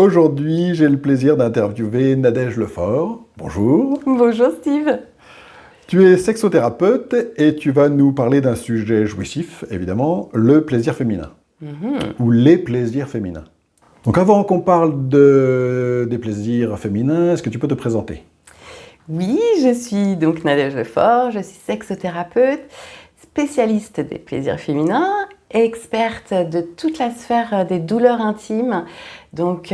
Aujourd'hui, j'ai le plaisir d'interviewer Nadège Lefort. Bonjour. Bonjour Steve. Tu es sexothérapeute et tu vas nous parler d'un sujet jouissif, évidemment, le plaisir féminin. Ou les plaisirs féminins. Donc avant qu'on parle des plaisirs féminins, est-ce que tu peux te présenter ? Oui, je suis donc Nadège Lefort, je suis sexothérapeute, spécialiste des plaisirs féminins, experte de toute la sphère des douleurs intimes, donc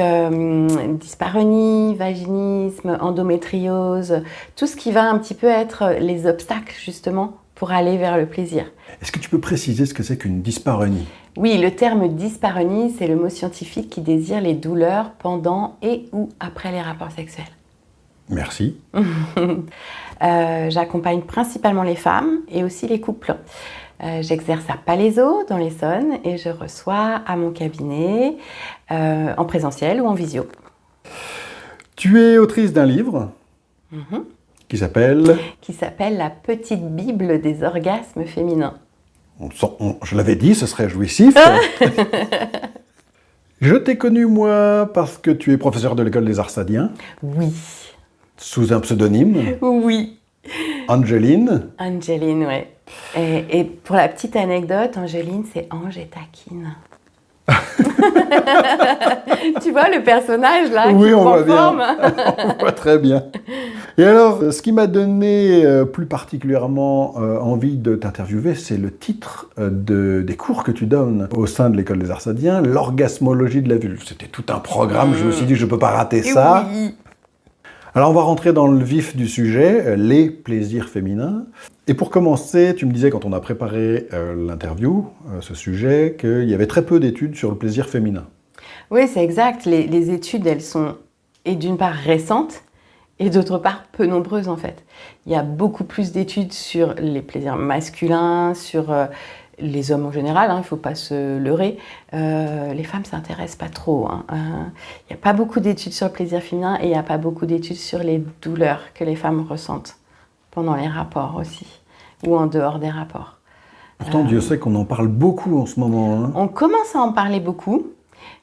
dyspareunie, vaginisme, endométriose, tout ce qui va un petit peu être les obstacles justement pour aller vers le plaisir. Est-ce que tu peux préciser ce que c'est qu'une dyspareunie ? Oui, le terme dyspareunie, c'est le mot scientifique qui désigne les douleurs pendant et ou après les rapports sexuels. Merci. J'accompagne principalement les femmes et aussi les couples. J'exerce à Palaiseau, dans l'Essonne, et je reçois à mon cabinet en présentiel ou en visio. Tu es autrice d'un livre qui s'appelle... Qui s'appelle La petite Bible des orgasmes féminins. Je l'avais dit, ce serait jouissif. Je t'ai connu, moi, parce que tu es professeur de l'école des Arts Sadiens. Oui. Sous un pseudonyme. Oui. Angeline. Angeline, oui. Et pour la petite anecdote, Angeline, c'est Ange et taquine. Tu vois le personnage là oui, qui on prend voit forme. bien. On voit très bien. Et alors, ce qui m'a donné plus particulièrement envie de t'interviewer, c'est le titre des cours que tu donnes au sein de l'école des Arts Sadiens, l'orgasmologie de la vulve. C'était tout un programme, je me suis dit, je ne peux pas rater ça. Oui. Alors, on va rentrer dans le vif du sujet, les plaisirs féminins. Et pour commencer, tu me disais, quand on a préparé l'interview, ce sujet, qu'il y avait très peu d'études sur le plaisir féminin. Oui, c'est exact. Les études, elles sont, et d'une part, récentes, et d'autre part, peu nombreuses, en fait. Il y a beaucoup plus d'études sur les plaisirs masculins, sur les hommes en général, il ne faut pas se leurrer. Les femmes ne s'intéressent pas trop. Il n'y a pas beaucoup d'études sur le plaisir féminin et il n'y a pas beaucoup d'études sur les douleurs que les femmes ressentent pendant les rapports aussi, ou en dehors des rapports. Pourtant, Dieu sait qu'on en parle beaucoup en ce moment. Hein. On commence à en parler beaucoup,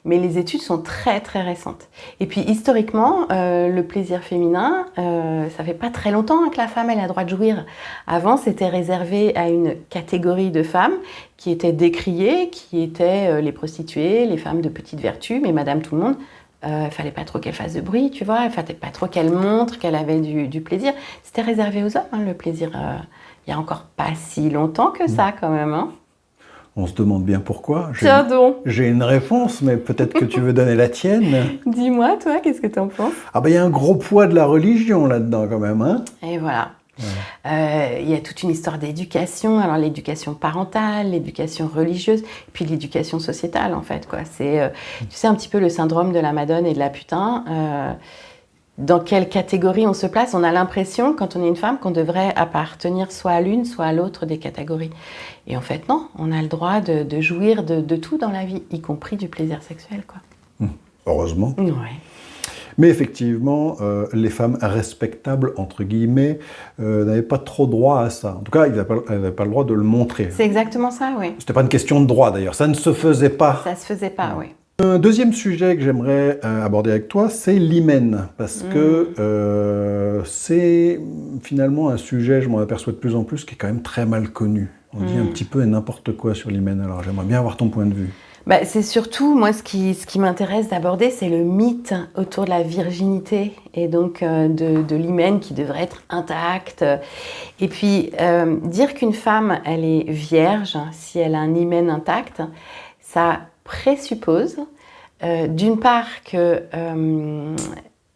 mais les études sont très très récentes. Et puis historiquement, le plaisir féminin, ça fait pas très longtemps que la femme elle a le droit de jouir. Avant, c'était réservé à une catégorie de femmes qui étaient décriées, qui étaient les prostituées, les femmes de petite vertu, mais madame tout le monde. Il fallait pas trop qu'elle fasse de bruit, tu vois, il fallait pas trop qu'elle montre qu'elle avait du plaisir. C'était réservé aux hommes, le plaisir. Il y a encore pas si longtemps que ça, quand même. Hein. On se demande bien pourquoi. Tiens donc. J'ai une réponse, mais peut-être que tu veux donner la tienne. Dis-moi, toi, qu'est-ce que tu en penses ? Ah ben, il y a un gros poids de la religion là-dedans, quand même. Hein. Et voilà. Il y a toute une histoire d'éducation, alors l'éducation parentale, l'éducation religieuse, puis l'éducation sociétale en fait. Quoi. C'est, tu sais, un petit peu le syndrome de la madone et de la putain. Dans quelle catégorie on se place ? On a l'impression, quand on est une femme, qu'on devrait appartenir soit à l'une, soit à l'autre des catégories. Et en fait, non, on a le droit de jouir de tout dans la vie, y compris du plaisir sexuel. Quoi. Heureusement. Ouais. Mais effectivement, les femmes respectables, entre guillemets, n'avaient pas trop droit à ça. En tout cas, elles n'avaient pas le droit de le montrer. C'est exactement ça, oui. C'était pas une question de droit, d'ailleurs. Ça ne se faisait pas. Ça se faisait pas, oui. Un deuxième sujet que j'aimerais aborder avec toi, c'est l'hymen. Parce que c'est finalement un sujet, je m'en aperçois de plus en plus, qui est quand même très mal connu. On dit un petit peu n'importe quoi sur l'hymen. Alors j'aimerais bien avoir ton point de vue. Bah, c'est surtout, moi, ce qui m'intéresse d'aborder, c'est le mythe autour de la virginité et donc de l'hymen qui devrait être intact. Et puis, dire qu'une femme, elle est vierge si elle a un hymen intact, ça présuppose, d'une part, que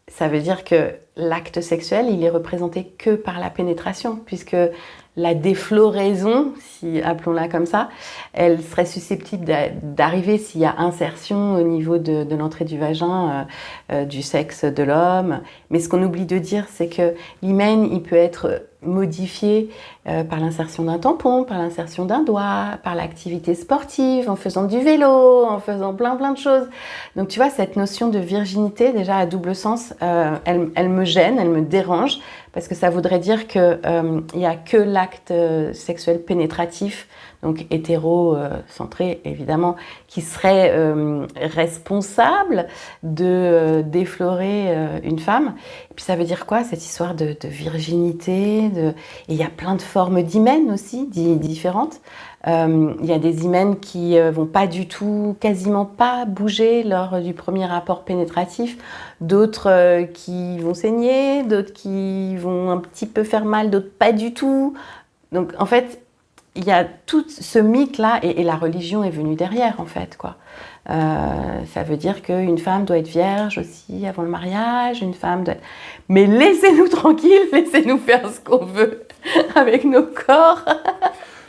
ça veut dire que l'acte sexuel, il est représenté que par la pénétration, puisque la défloraison, si appelons-la comme ça, elle serait susceptible d'arriver s'il y a insertion au niveau de l'entrée du vagin, du sexe de l'homme. Mais ce qu'on oublie de dire, c'est que l'hymen, il peut être modifié par l'insertion d'un tampon, par l'insertion d'un doigt, par l'activité sportive, en faisant du vélo, en faisant plein de choses. Donc tu vois, cette notion de virginité, déjà à double sens, elle me gêne, elle me dérange, parce que ça voudrait dire qu'il n'y a que l'acte sexuel pénétratif donc hétéro-centré évidemment, qui serait responsable de déflorer une femme. Et puis ça veut dire quoi, cette histoire de virginité Et il y a plein de formes d'hymen aussi, différentes. Il y a des hymens qui vont pas du tout, quasiment pas bouger lors du premier rapport pénétratif, d'autres qui vont saigner, d'autres qui vont un petit peu faire mal, d'autres pas du tout. Donc en fait, il y a tout ce mythe-là, et la religion est venue derrière en fait, quoi. Ça veut dire qu'une femme doit être vierge aussi avant le mariage, une femme doit... Mais laissez-nous tranquilles, laissez-nous faire ce qu'on veut avec nos corps.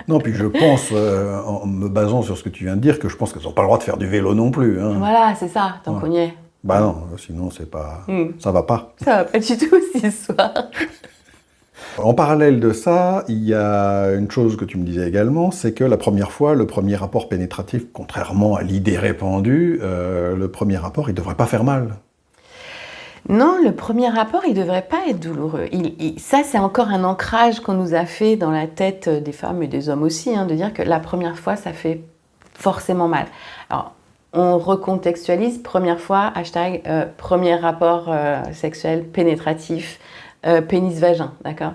Non, puis je pense, en me basant sur ce que tu viens de dire, que je pense qu'elles n'ont pas le droit de faire du vélo non plus. Hein. Voilà, c'est ça, tant qu'on y est. Bah non, sinon c'est pas... ça va pas. Ça va pas du tout cette histoire. En parallèle de ça, il y a une chose que tu me disais également, c'est que la première fois, le premier rapport pénétratif, contrairement à l'idée répandue, le premier rapport, il devrait pas faire mal. Non, le premier rapport, il ne devrait pas être douloureux. Ça, c'est encore un ancrage qu'on nous a fait dans la tête des femmes et des hommes aussi, hein, de dire que la première fois, ça fait forcément mal. Alors, on recontextualise, première fois, hashtag premier rapport sexuel pénétratif, pénis-vagin, d'accord ?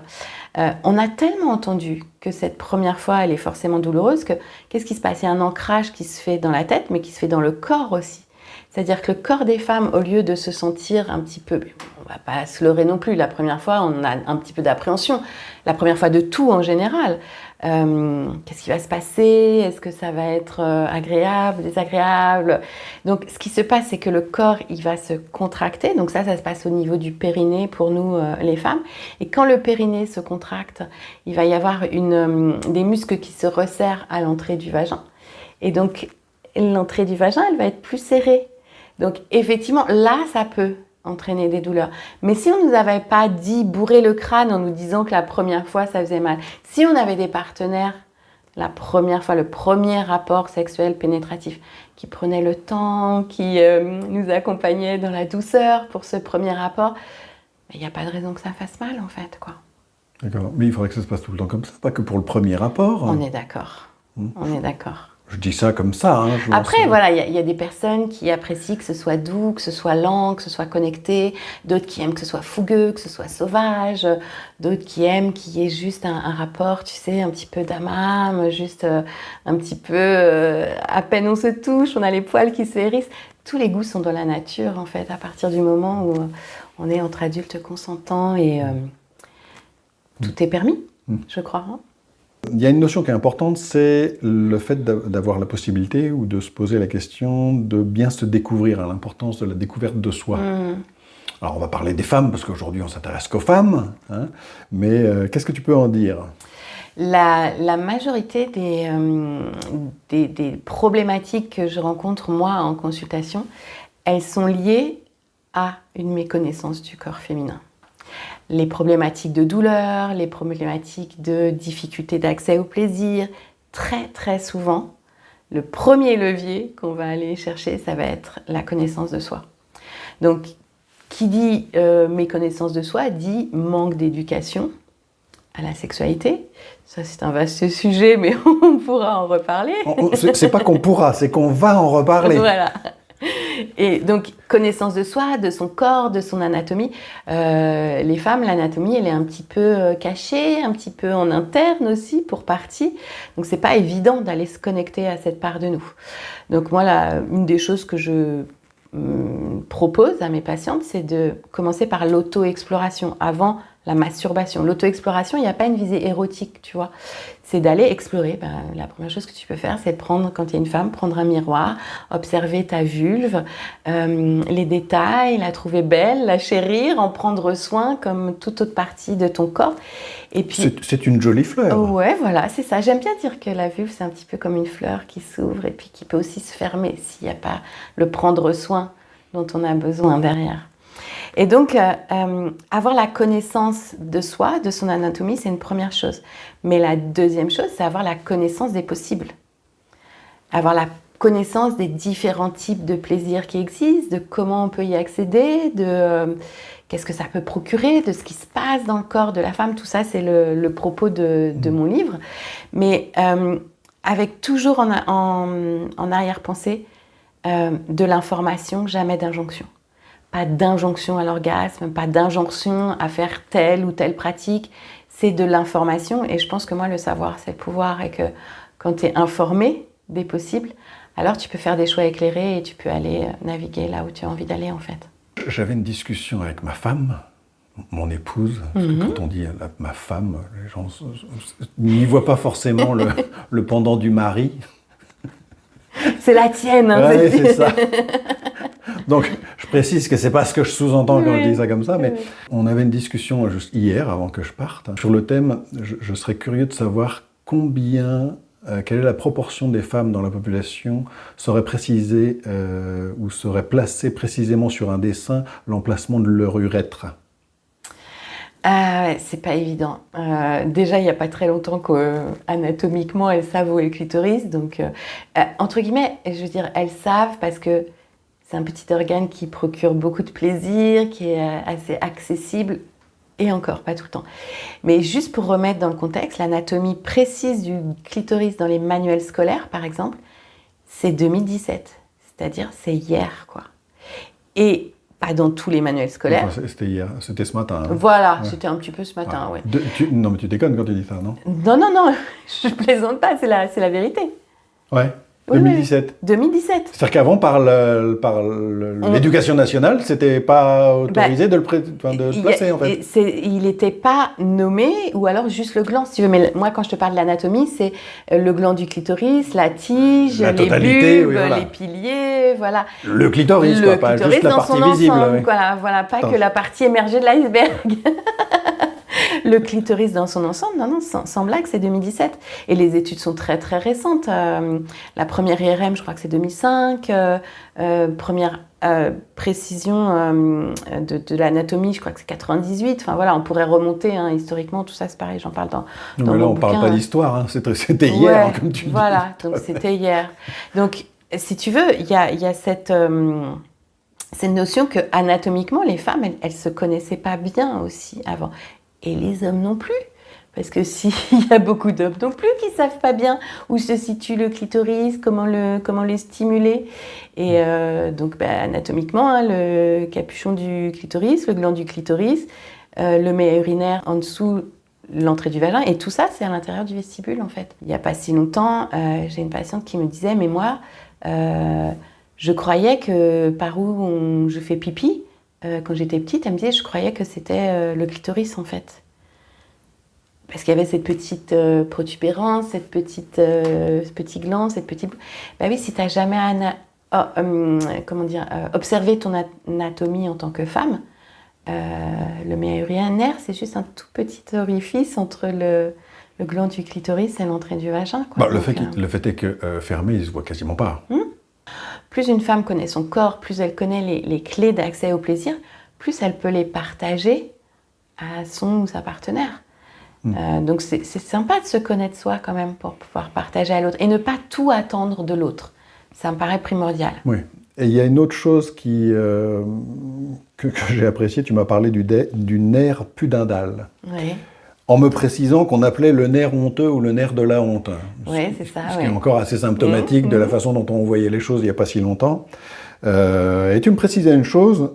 On a tellement entendu que cette première fois, elle est forcément douloureuse, que qu'est-ce qui se passe ? Il y a un ancrage qui se fait dans la tête, mais qui se fait dans le corps aussi. C'est-à-dire que le corps des femmes, au lieu de se sentir un petit peu... On ne va pas se leurrer non plus, la première fois, on a un petit peu d'appréhension. La première fois de tout en général. Qu'est-ce qui va se passer ? Est-ce que ça va être agréable, désagréable ? Donc, ce qui se passe, c'est que le corps, il va se contracter. Donc ça se passe au niveau du périnée pour nous, les femmes. Et quand le périnée se contracte, il va y avoir des muscles qui se resserrent à l'entrée du vagin. Et donc, l'entrée du vagin, elle va être plus serrée. Donc, effectivement, là, ça peut entraîner des douleurs. Mais si on ne nous avait pas dit bourrer le crâne en nous disant que la première fois, ça faisait mal, si on avait des partenaires, la première fois, le premier rapport sexuel pénétratif, qui prenaient le temps, qui nous accompagnaient dans la douceur pour ce premier rapport, il n'y a pas de raison que ça fasse mal, en fait, quoi. D'accord. Mais il faudrait que ça se passe tout le temps comme ça, pas que pour le premier rapport. On est d'accord. On est d'accord. Je dis ça comme ça. Hein, après, voilà, il y a des personnes qui apprécient que ce soit doux, que ce soit lent, que ce soit connecté, d'autres qui aiment que ce soit fougueux, que ce soit sauvage, d'autres qui aiment qu'il y ait juste un rapport, tu sais, un petit peu d'amam, juste un petit peu, à peine on se touche, on a les poils qui se hérissent. Tous les goûts sont dans la nature, en fait, à partir du moment où on est entre adultes consentants et tout est permis, je crois. Hein. Il y a une notion qui est importante, c'est le fait d'avoir la possibilité ou de se poser la question de bien se découvrir, l'importance de la découverte de soi. Alors on va parler des femmes, parce qu'aujourd'hui on s'intéresse qu'aux femmes, hein, mais qu'est-ce que tu peux en dire ? La majorité des problématiques que je rencontre, moi, en consultation, elles sont liées à une méconnaissance du corps féminin. Les problématiques de douleur, les problématiques de difficulté d'accès au plaisir, très très souvent, le premier levier qu'on va aller chercher, ça va être la connaissance de soi. Donc, qui dit méconnaissance de soi, dit manque d'éducation à la sexualité. Ça, c'est un vaste sujet, mais on pourra en reparler. C'est pas qu'on pourra, c'est qu'on va en reparler. Voilà. Et donc, connaissance de soi, de son corps, de son anatomie. Les femmes, l'anatomie, elle est un petit peu cachée, un petit peu en interne aussi, pour partie. Donc, c'est pas évident d'aller se connecter à cette part de nous. Donc, moi, une des choses que je propose à mes patientes, c'est de commencer par l'auto-exploration avant la masturbation. L'auto-exploration, il n'y a pas une visée érotique, tu vois. C'est d'aller explorer. La première chose que tu peux faire, c'est de prendre, quand tu es une femme, prendre un miroir, observer ta vulve, les détails, la trouver belle, la chérir, en prendre soin comme toute autre partie de ton corps. Et puis, c'est une jolie fleur. Ouais, voilà, c'est ça. J'aime bien dire que la vulve, c'est un petit peu comme une fleur qui s'ouvre et puis qui peut aussi se fermer s'il n'y a pas le prendre soin dont on a besoin derrière. Et donc, avoir la connaissance de soi, de son anatomie, c'est une première chose. Mais la deuxième chose, c'est avoir la connaissance des possibles. Avoir la connaissance des différents types de plaisirs qui existent, de comment on peut y accéder, de qu'est-ce que ça peut procurer, de ce qui se passe dans le corps de la femme. Tout ça, c'est le propos de mon livre. Mais avec toujours en arrière-pensée de l'information, jamais d'injonction. Pas d'injonction à l'orgasme, pas d'injonction à faire telle ou telle pratique. C'est de l'information. Et je pense que moi, le savoir, c'est le pouvoir. Et que quand tu es informé des possibles, alors tu peux faire des choix éclairés et tu peux aller naviguer là où tu as envie d'aller, en fait. J'avais une discussion avec ma femme, mon épouse. Parce que quand on dit ma femme, les gens n'y voient pas forcément le pendant du mari. C'est la tienne. Hein, ouais, c'est ça. Donc, je précise que c'est pas ce que je sous-entends quand je dis ça comme ça, mais on avait une discussion juste hier, avant que je parte, sur le thème. Je serais curieux de savoir quelle est la proportion des femmes dans la population serait précisée ou serait placée précisément sur un dessin l'emplacement de leur urètre. C'est pas évident. Déjà, il n'y a pas très longtemps qu'anatomiquement, elles savent où est le clitoris. Donc, entre guillemets, je veux dire, elles savent parce que c'est un petit organe qui procure beaucoup de plaisir, qui est assez accessible, et encore, pas tout le temps. Mais juste pour remettre dans le contexte, l'anatomie précise du clitoris dans les manuels scolaires, par exemple, c'est 2017. C'est-à-dire, c'est hier, quoi. Et pas dans tous les manuels scolaires. Enfin, c'était hier, c'était ce matin. Hein. Voilà, ouais. C'était un petit peu ce matin, ouais. Non, mais tu déconnes quand tu dis ça, non? Non, je plaisante pas, c'est la vérité. Ouais. 2017. Oui. 2017. C'est-à-dire qu'avant, par l'éducation nationale, c'était pas autorisé de le placer, en fait. Il n'était pas nommé, ou alors juste le gland, si tu veux. Mais moi, quand je te parle de l'anatomie, c'est le gland du clitoris, la tige, les bulbes, les piliers, voilà. Le clitoris, quoi, pas juste la partie visible. Oui. Voilà, pas que la partie émergée de l'iceberg. Le clitoris dans son ensemble, non, sans blague, c'est 2017. Et les études sont très, très récentes. La première IRM, je crois que c'est 2005. Première précision de l'anatomie, je crois que c'est 98. Enfin voilà, on pourrait remonter historiquement, tout ça, c'est pareil, j'en parle dans mais là, on ne parle pas d'histoire, hein. C'était hier, comme tu dis. Voilà, donc c'était hier. Donc, si tu veux, il y a cette notion que anatomiquement, les femmes, elles se connaissaient pas bien aussi avant. Et les hommes non plus. Parce que s'il y a beaucoup d'hommes non plus qui ne savent pas bien où se situe le clitoris, comment le stimuler. Et donc, anatomiquement, le capuchon du clitoris, le gland du clitoris, le méa urinaire en dessous, l'entrée du vagin. Et tout ça, c'est à l'intérieur du vestibule, en fait. Il n'y a pas si longtemps, j'ai une patiente qui me disait « Mais moi, je croyais que par où je fais pipi, quand j'étais petite, elle me disait, je croyais que c'était le clitoris en fait. Parce qu'il y avait cette petite protubérance, ce petit gland, cette petite... Bah oui, si tu n'as jamais observé ton anatomie en tant que femme, le méa urinaire, c'est juste un tout petit orifice entre le gland du clitoris et l'entrée du vagin. Quoi. Bah, le fait est que fermé, il ne se voit quasiment pas. Plus une femme connaît son corps, plus elle connaît les clés d'accès au plaisir, plus elle peut les partager à son ou sa partenaire. Donc c'est sympa de se connaître soi quand même pour pouvoir partager à l'autre et ne pas tout attendre de l'autre. Ça me paraît primordial. Oui. Et il y a une autre chose que j'ai appréciée, tu m'as parlé du nerf pudendal. Oui. En me précisant qu'on appelait le nerf honteux ou le nerf de la honte. Oui, c'est ça. Ce qui est encore assez symptomatique de la façon dont on voyait les choses il n'y a pas si longtemps. Et tu me précisais une chose,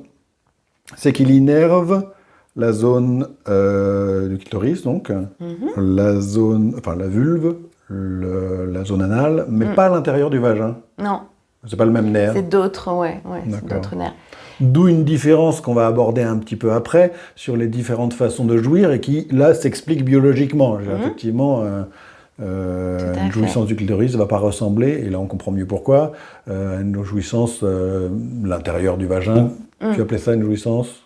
c'est qu'il innerve la zone du clitoris, donc, la vulve, la zone anale, mais pas à l'intérieur du vagin. Non. C'est pas le même nerf. C'est d'autres, c'est d'autres nerfs. D'où une différence qu'on va aborder un petit peu après sur les différentes façons de jouir et qui, là, s'explique biologiquement. Effectivement, une jouissance du clitoris ne va pas ressembler, et là on comprend mieux pourquoi, à une jouissance l'intérieur du vagin. Tu appelais ça une jouissance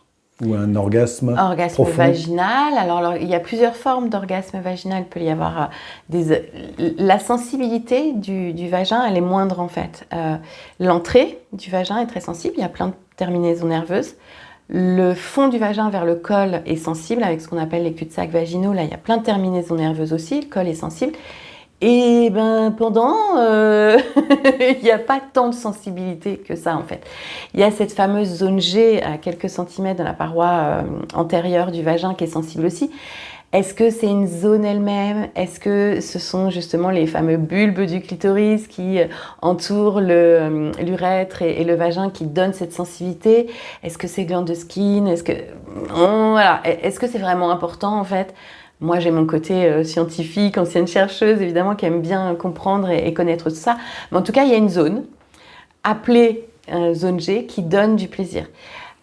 ou un orgasme profond. Vaginal. Alors, il y a plusieurs formes d'orgasme vaginal. Il peut y avoir la sensibilité du vagin, elle est moindre en fait. L'entrée du vagin est très sensible, il y a plein de terminaisons nerveuses. Le fond du vagin vers le col est sensible avec ce qu'on appelle les cul-de-sac vaginaux. Là, il y a plein de terminaisons nerveuses aussi, le col est sensible. Et pendant, il n'y a pas tant de sensibilité que ça en fait. Il y a cette fameuse zone G à quelques centimètres dans la paroi antérieure du vagin qui est sensible aussi. Est-ce que c'est une zone elle-même? Est-ce que ce sont justement les fameux bulbes du clitoris qui entourent l'urètre et le vagin qui donnent cette sensibilité? Est-ce que c'est glandes de Skin? Voilà. Est-ce que c'est vraiment important en fait? Moi, j'ai mon côté scientifique, ancienne chercheuse, évidemment, qui aime bien comprendre et connaître tout ça. Mais en tout cas, il y a une zone appelée zone G qui donne du plaisir.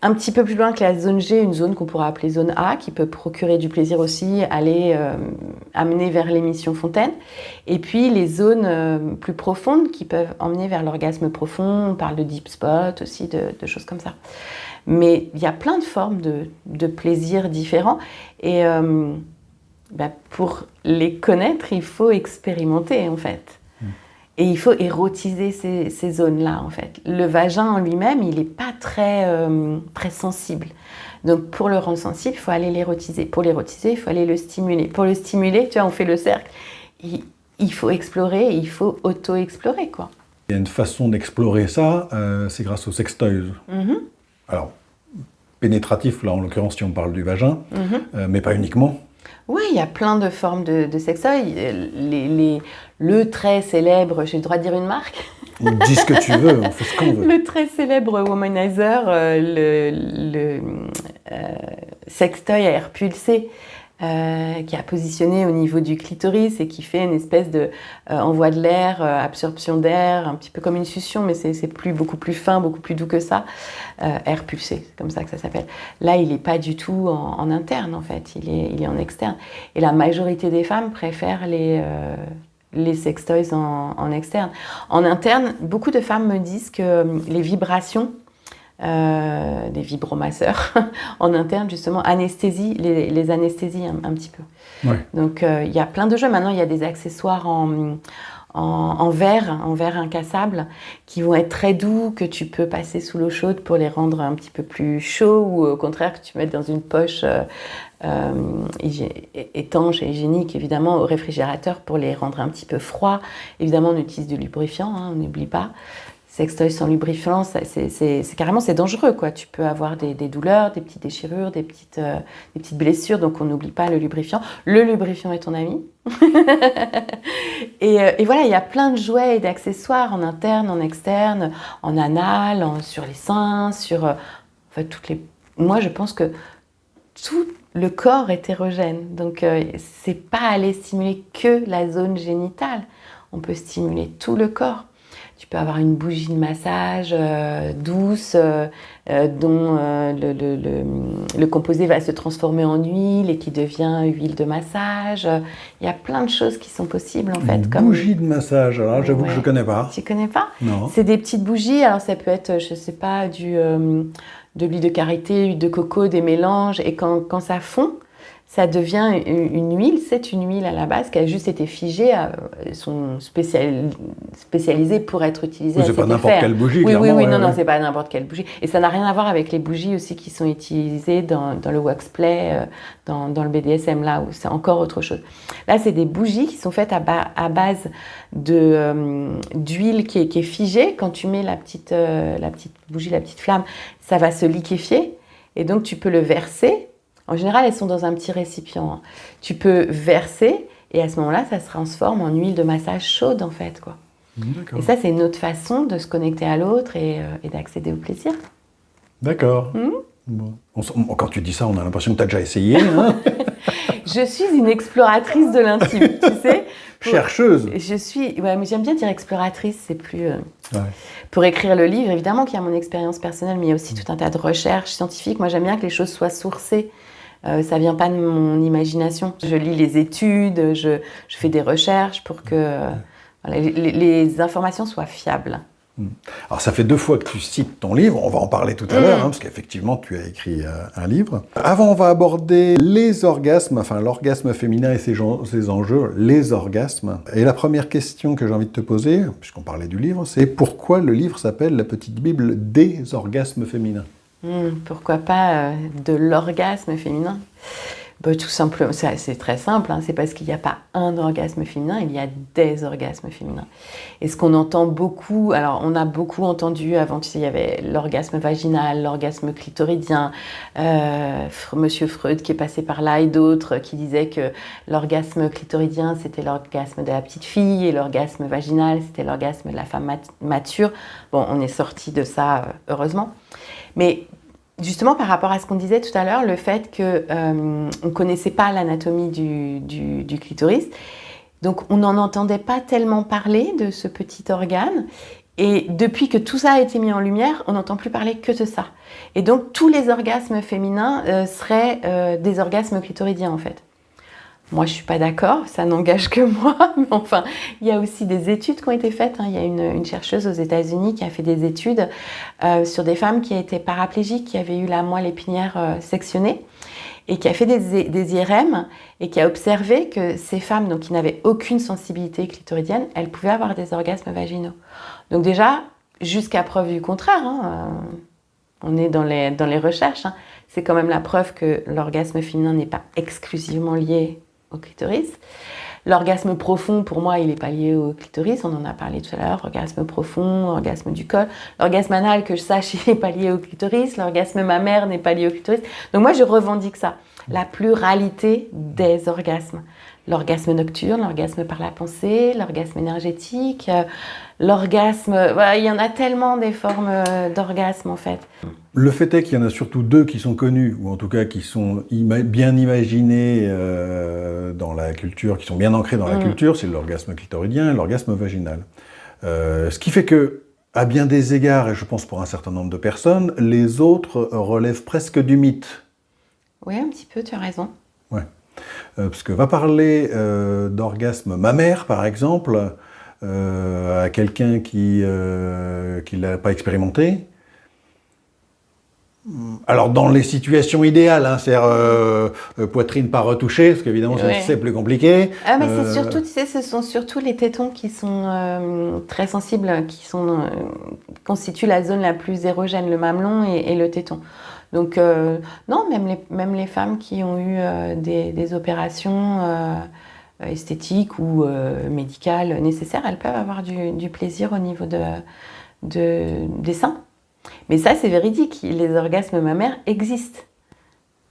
Un petit peu plus loin que la zone G, une zone qu'on pourrait appeler zone A, qui peut procurer du plaisir aussi, aller amener vers l'émission fontaine. Et puis les zones plus profondes qui peuvent emmener vers l'orgasme profond. On parle de deep spot aussi, de choses comme ça. Mais il y a plein de formes de plaisir différents. Et pour les connaître, il faut expérimenter en fait. Et il faut érotiser ces zones-là, en fait. Le vagin en lui-même, il n'est pas très sensible. Donc, pour le rendre sensible, il faut aller l'érotiser. Pour l'érotiser, il faut aller le stimuler. Pour le stimuler, tu vois, on fait le cercle. Il faut explorer, il faut auto-explorer, quoi. Il y a une façon d'explorer ça, c'est grâce aux sextoys. Alors, pénétratif, là, en l'occurrence, si on parle du vagin, mais pas uniquement. Oui, il y a plein de formes de sextoys. Le très célèbre, j'ai le droit de dire une marque? Dis ce que tu veux, on fait ce qu'on veut. Le très célèbre Womanizer, le sextoy à air pulsé, qui a positionné au niveau du clitoris et qui fait une espèce de envoi de l'air, absorption d'air, un petit peu comme une succion, mais c'est beaucoup plus fin, beaucoup plus doux que ça. Air pulsé, c'est comme ça que ça s'appelle. Là, il n'est pas du tout en interne, en fait, il est en externe. Et la majorité des femmes préfèrent les sextoys en externe. En interne, beaucoup de femmes me disent que les vibrations, des vibromasseurs en interne, justement, anesthésie, les anesthésient un petit peu. Ouais. Donc, il y a plein de jeux. Maintenant, il y a des accessoires en verre incassable, qui vont être très doux, que tu peux passer sous l'eau chaude pour les rendre un petit peu plus chauds, ou au contraire que tu mets dans une poche étanche et hygiénique, évidemment, au réfrigérateur pour les rendre un petit peu froids. Évidemment, on utilise du lubrifiant, on n'oublie pas. Sextoy sans lubrifiant, c'est carrément dangereux, quoi. Tu peux avoir des douleurs, des petites déchirures, des petites blessures, donc on n'oublie pas le lubrifiant. Le lubrifiant est ton ami. et voilà, il y a plein de jouets et d'accessoires en interne, en externe, en anal, sur les seins, Moi, je pense que tout le corps est hétérogène, donc c'est pas aller stimuler que la zone génitale. On peut stimuler tout le corps. Tu peux avoir une bougie de massage douce dont le composé va se transformer en huile et qui devient huile de massage. Il y a plein de choses qui sont possibles en fait. Bougie de massage, alors j'avoue que je ne connais pas. Tu ne connais pas? Non. C'est des petites bougies, alors ça peut être, je ne sais pas, de l'huile de karité, huile de coco, des mélanges, et quand ça fond, ça devient une huile. C'est une huile à la base qui a juste été figée. Elles sont spécialisées pour être utilisées à cet effet. C'est pas n'importe quelle bougie, clairement. Oui, non, c'est pas n'importe quelle bougie. Et ça n'a rien à voir avec les bougies aussi qui sont utilisées dans le wax play, dans le BDSM, là où c'est encore autre chose. Là, c'est des bougies qui sont faites à base d'huile qui est figée. Quand tu mets la petite bougie, la petite flamme, ça va se liquéfier. Et donc, tu peux le verser. En général, elles sont dans un petit récipient. Tu peux verser et à ce moment-là, ça se transforme en huile de massage chaude, en fait, quoi. D'accord. Et ça, c'est une autre façon de se connecter à l'autre et d'accéder au plaisir. D'accord. Bon. Quand tu dis ça, on a l'impression que tu as déjà essayé. Hein. Je suis une exploratrice de l'intime, tu sais. Chercheuse. Mais j'aime bien dire exploratrice, c'est plus... Pour écrire le livre, évidemment qu'il y a mon expérience personnelle, mais il y a aussi tout un tas de recherches scientifiques. Moi, j'aime bien que les choses soient sourcées. Ça vient pas de mon imagination. Je lis les études, je fais des recherches pour que les informations soient fiables. Alors ça fait 2 fois que tu cites ton livre, on va en parler tout à l'heure, parce qu'effectivement tu as écrit un livre. Avant on va aborder les orgasmes, enfin l'orgasme féminin et ses enjeux, les orgasmes. Et la première question que j'ai envie de te poser, puisqu'on parlait du livre, c'est pourquoi le livre s'appelle La Petite Bible des orgasmes féminins? Pourquoi pas de l'orgasme féminin? Tout simplement, c'est très simple, hein, c'est parce qu'il n'y a pas un orgasme féminin, il y a des orgasmes féminins. Et ce qu'on entend beaucoup, alors on a beaucoup entendu avant, tu sais, il y avait l'orgasme vaginal, l'orgasme clitoridien, Monsieur Freud qui est passé par là et d'autres qui disaient que l'orgasme clitoridien c'était l'orgasme de la petite fille et l'orgasme vaginal c'était l'orgasme de la femme mature. Bon, on est sorti de ça, heureusement. Mais justement, par rapport à ce qu'on disait tout à l'heure, le fait qu'on ne connaissait pas l'anatomie du clitoris, donc on n'en entendait pas tellement parler de ce petit organe. Et depuis que tout ça a été mis en lumière, on n'entend plus parler que de ça. Et donc tous les orgasmes féminins seraient des orgasmes clitoridiens en fait. Moi, je ne suis pas d'accord, ça n'engage que moi, mais enfin, il y a aussi des études qui ont été faites. Hein. Il y a une chercheuse aux États-Unis qui a fait des études sur des femmes qui étaient paraplégiques, qui avaient eu la moelle épinière sectionnée, et qui a fait des IRM, et qui a observé que ces femmes donc, qui n'avaient aucune sensibilité clitoridienne, elles pouvaient avoir des orgasmes vaginaux. Donc déjà, jusqu'à preuve du contraire, hein, on est dans les recherches, hein, c'est quand même la preuve que l'orgasme féminin n'est pas exclusivement lié au clitoris. L'orgasme profond, pour moi, il n'est pas lié au clitoris, on en a parlé tout à l'heure, orgasme profond, orgasme du col. L'orgasme anal, que je sache, il n'est pas lié au clitoris, l'orgasme mammaire n'est pas lié au clitoris. Donc moi, je revendique ça, la pluralité des orgasmes. L'orgasme nocturne, l'orgasme par la pensée, l'orgasme énergétique, l'orgasme... il y en a tellement des formes d'orgasme, en fait. Le fait est qu'il y en a surtout deux qui sont connus, ou en tout cas qui sont bien imaginés dans la culture, qui sont bien ancrés dans la culture, c'est l'orgasme clitoridien et l'orgasme vaginal. Ce qui fait que, à bien des égards, et je pense pour un certain nombre de personnes, les autres relèvent presque du mythe. Oui, un petit peu, tu as raison. Ouais. Parce que va parler d'orgasme mammaire, par exemple, à quelqu'un qui ne l'a pas expérimenté. Alors, dans les situations idéales, hein, c'est-à-dire poitrine pas retouchée, parce qu'évidemment, c'est plus compliqué. Ah, mais c'est surtout, tu sais, ce sont surtout les tétons qui sont très sensibles, qui constituent la zone la plus érogène, le mamelon et le téton. Donc, non, même les femmes qui ont eu des opérations esthétiques ou médicales nécessaires, elles peuvent avoir du plaisir au niveau des seins. Mais ça, c'est véridique, les orgasmes mammaires existent.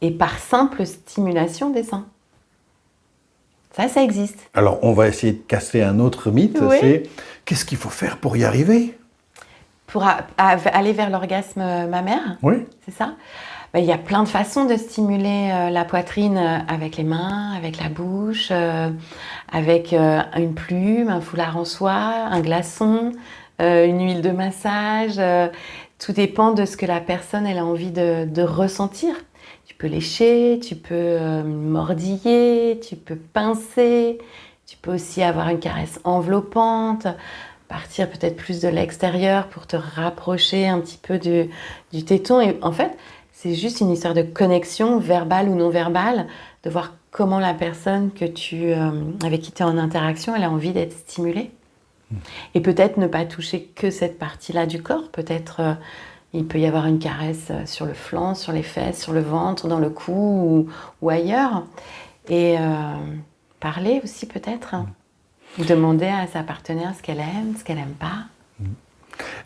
Et par simple stimulation des seins. Ça existe. Alors, on va essayer de casser un autre mythe, c'est qu'est-ce qu'il faut faire pour y arriver ? Pour aller vers l'orgasme mammaire, c'est ça ? Il y a plein de façons de stimuler la poitrine avec les mains, avec la bouche, avec une plume, un foulard en soie, un glaçon, une huile de massage. Tout dépend de ce que la personne elle a envie de ressentir. Tu peux lécher, tu peux mordiller, tu peux pincer, tu peux aussi avoir une caresse enveloppante, partir peut-être plus de l'extérieur pour te rapprocher un petit peu du téton. Et en fait, c'est juste une histoire de connexion, verbale ou non verbale, de voir comment la personne avec qui tu es en interaction, elle a envie d'être stimulée. Et peut-être ne pas toucher que cette partie-là du corps. Peut-être il peut y avoir une caresse sur le flanc, sur les fesses, sur le ventre, dans le cou ou ailleurs. Et parler aussi peut-être. Demander à sa partenaire ce qu'elle aime, ce qu'elle n'aime pas.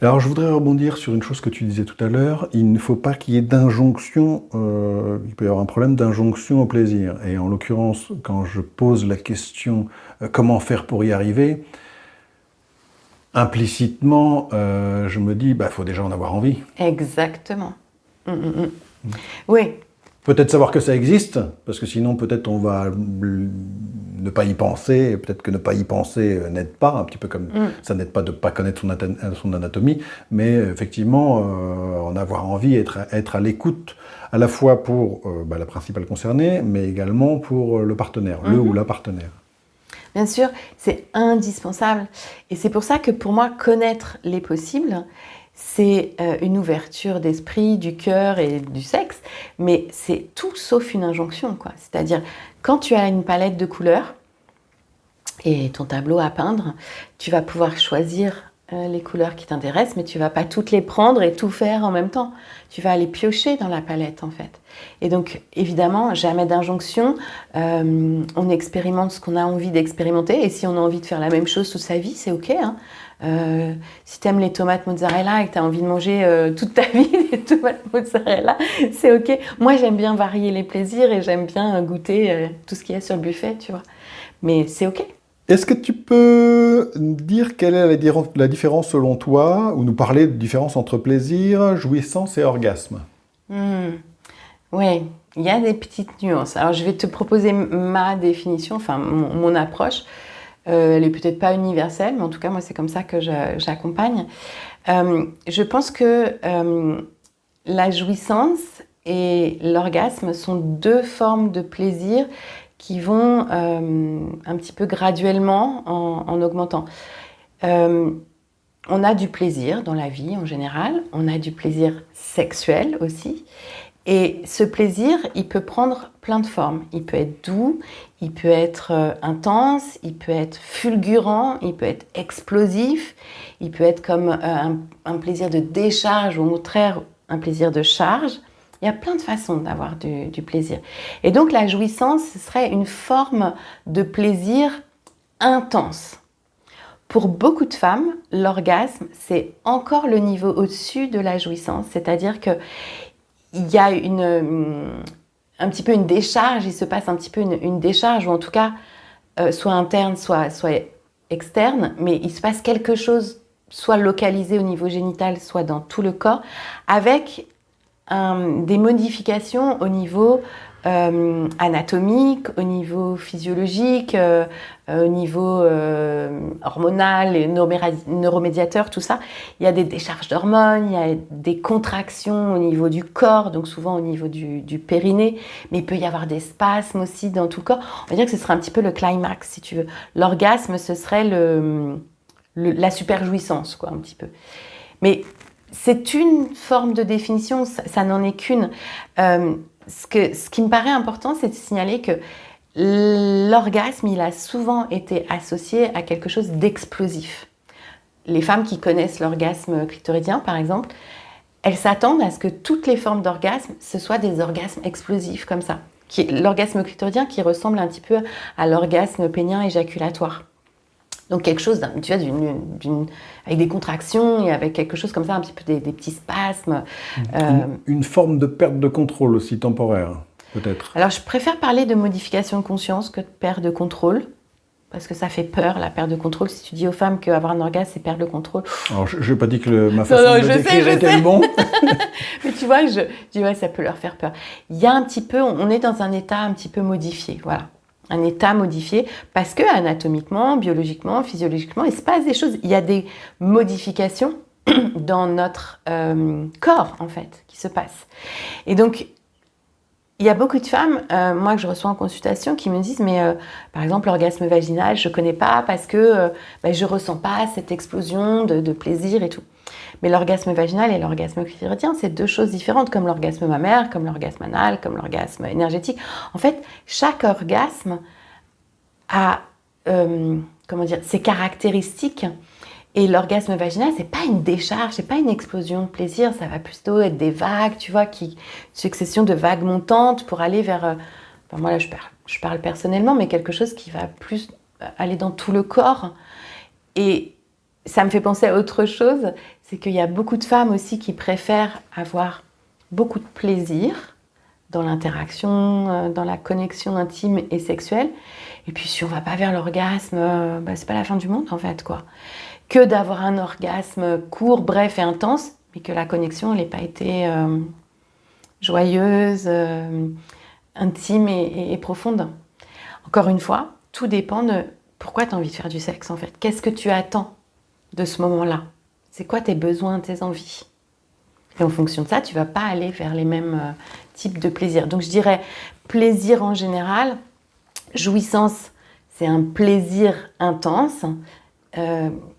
Alors je voudrais rebondir sur une chose que tu disais tout à l'heure. Il ne faut pas qu'il y ait d'injonction, il peut y avoir un problème d'injonction au plaisir. Et en l'occurrence, quand je pose la question comment faire pour y arriver, implicitement, je me dis, faut déjà en avoir envie. Exactement. Oui. Peut-être savoir que ça existe, parce que sinon peut-être on va ne pas y penser, et peut-être que ne pas y penser n'aide pas, un petit peu comme ça n'aide pas de ne pas connaître son anatomie, mais effectivement en avoir envie, être à l'écoute, à la fois pour la principale concernée, mais également pour le partenaire, le ou la partenaire. Bien sûr, c'est indispensable. Et c'est pour ça que pour moi, connaître les possibles, c'est une ouverture d'esprit, du cœur et du sexe, mais c'est tout sauf une injonction, quoi. C'est-à-dire, quand tu as une palette de couleurs et ton tableau à peindre, tu vas pouvoir choisir les couleurs qui t'intéressent, mais tu vas pas toutes les prendre et tout faire en même temps. Tu vas aller piocher dans la palette, en fait. Et donc, évidemment, jamais d'injonction. On expérimente ce qu'on a envie d'expérimenter. Et si on a envie de faire la même chose toute sa vie, c'est OK. Hein. Si tu aimes les tomates mozzarella et que tu as envie de manger toute ta vie des tomates mozzarella, c'est OK. Moi, j'aime bien varier les plaisirs et j'aime bien goûter tout ce qu'il y a sur le buffet, tu vois. Mais c'est OK. Est-ce que tu peux dire quelle est la différence selon toi, ou nous parler de différence entre plaisir, jouissance et orgasme? Oui, il y a des petites nuances. Alors, je vais te proposer ma définition, enfin mon approche. Elle n'est peut-être pas universelle, mais en tout cas, moi, c'est comme ça que j'accompagne. Je pense que la jouissance et l'orgasme sont deux formes de plaisir qui vont un petit peu graduellement en augmentant. On a du plaisir dans la vie en général, on a du plaisir sexuel aussi. Et ce plaisir, il peut prendre plein de formes. Il peut être doux, il peut être intense, il peut être fulgurant, il peut être explosif, il peut être comme un plaisir de décharge ou au contraire un plaisir de charge. Il y a plein de façons d'avoir du plaisir. Et donc la jouissance, ce serait une forme de plaisir intense. Pour beaucoup de femmes, l'orgasme, c'est encore le niveau au-dessus de la jouissance, c'est-à-dire que il y a un petit peu une décharge, il se passe un petit peu une décharge, ou en tout cas, soit interne, soit externe, mais il se passe quelque chose, soit localisé au niveau génital, soit dans tout le corps, avec des modifications au niveau anatomique, au niveau physiologique, au niveau hormonal, et neuromédiateur, tout ça. Il y a des décharges d'hormones, il y a des contractions au niveau du corps, donc souvent au niveau du périnée, mais il peut y avoir des spasmes aussi dans tout le corps. On va dire que ce serait un petit peu le climax, si tu veux. L'orgasme, ce serait la super jouissance, quoi, un petit peu. Mais c'est une forme de définition, ça n'en est qu'une. Ce qui me paraît important, c'est de signaler que l'orgasme, il a souvent été associé à quelque chose d'explosif. Les femmes qui connaissent l'orgasme clitoridien, par exemple, elles s'attendent à ce que toutes les formes d'orgasme, ce soient des orgasmes explosifs comme ça. L'orgasme clitoridien qui ressemble un petit peu à l'orgasme pénien éjaculatoire. Donc quelque chose, tu vois, avec des contractions et avec quelque chose comme ça, un petit peu des petits spasmes. Une forme de perte de contrôle aussi temporaire, peut-être. Alors je préfère parler de modification de conscience que de perte de contrôle, parce que ça fait peur, la perte de contrôle. Si tu dis aux femmes qu'avoir un orgasme, c'est perdre le contrôle. Alors je n'ai pas dit que ma façon de le décrire était le bon. Mais tu vois, je dis ouais, ça peut leur faire peur. Il y a un petit peu, on est dans un état un petit peu modifié, voilà. Un état modifié, parce que anatomiquement, biologiquement, physiologiquement, il se passe des choses. Il y a des modifications dans notre corps, en fait, qui se passent. Et donc, il y a beaucoup de femmes, moi que je reçois en consultation, qui me disent, mais par exemple, l'orgasme vaginal, je ne connais pas parce que je ne ressens pas cette explosion de plaisir et tout. Mais l'orgasme vaginal et l'orgasme clitoridien, c'est deux choses différentes, comme l'orgasme mammaire, comme l'orgasme anal, comme l'orgasme énergétique. En fait, chaque orgasme a ses caractéristiques. Et l'orgasme vaginal, c'est pas une décharge, c'est pas une explosion de plaisir, ça va plutôt être des vagues, tu vois, succession de vagues montantes pour aller vers... moi là, je parle personnellement, mais quelque chose qui va plus aller dans tout le corps. Et ça me fait penser à autre chose, c'est qu'il y a beaucoup de femmes aussi qui préfèrent avoir beaucoup de plaisir dans l'interaction, dans la connexion intime et sexuelle. Et puis si on va pas vers l'orgasme, c'est pas la fin du monde en fait, quoi. Que d'avoir un orgasme court, bref et intense, mais que la connexion n'ait pas été joyeuse, intime et profonde. Encore une fois, tout dépend de pourquoi tu as envie de faire du sexe en fait. Qu'est-ce que tu attends de ce moment-là? C'est quoi tes besoins, tes envies? Et en fonction de ça, tu ne vas pas aller vers les mêmes types de plaisir. Donc je dirais plaisir en général, jouissance, c'est un plaisir intense,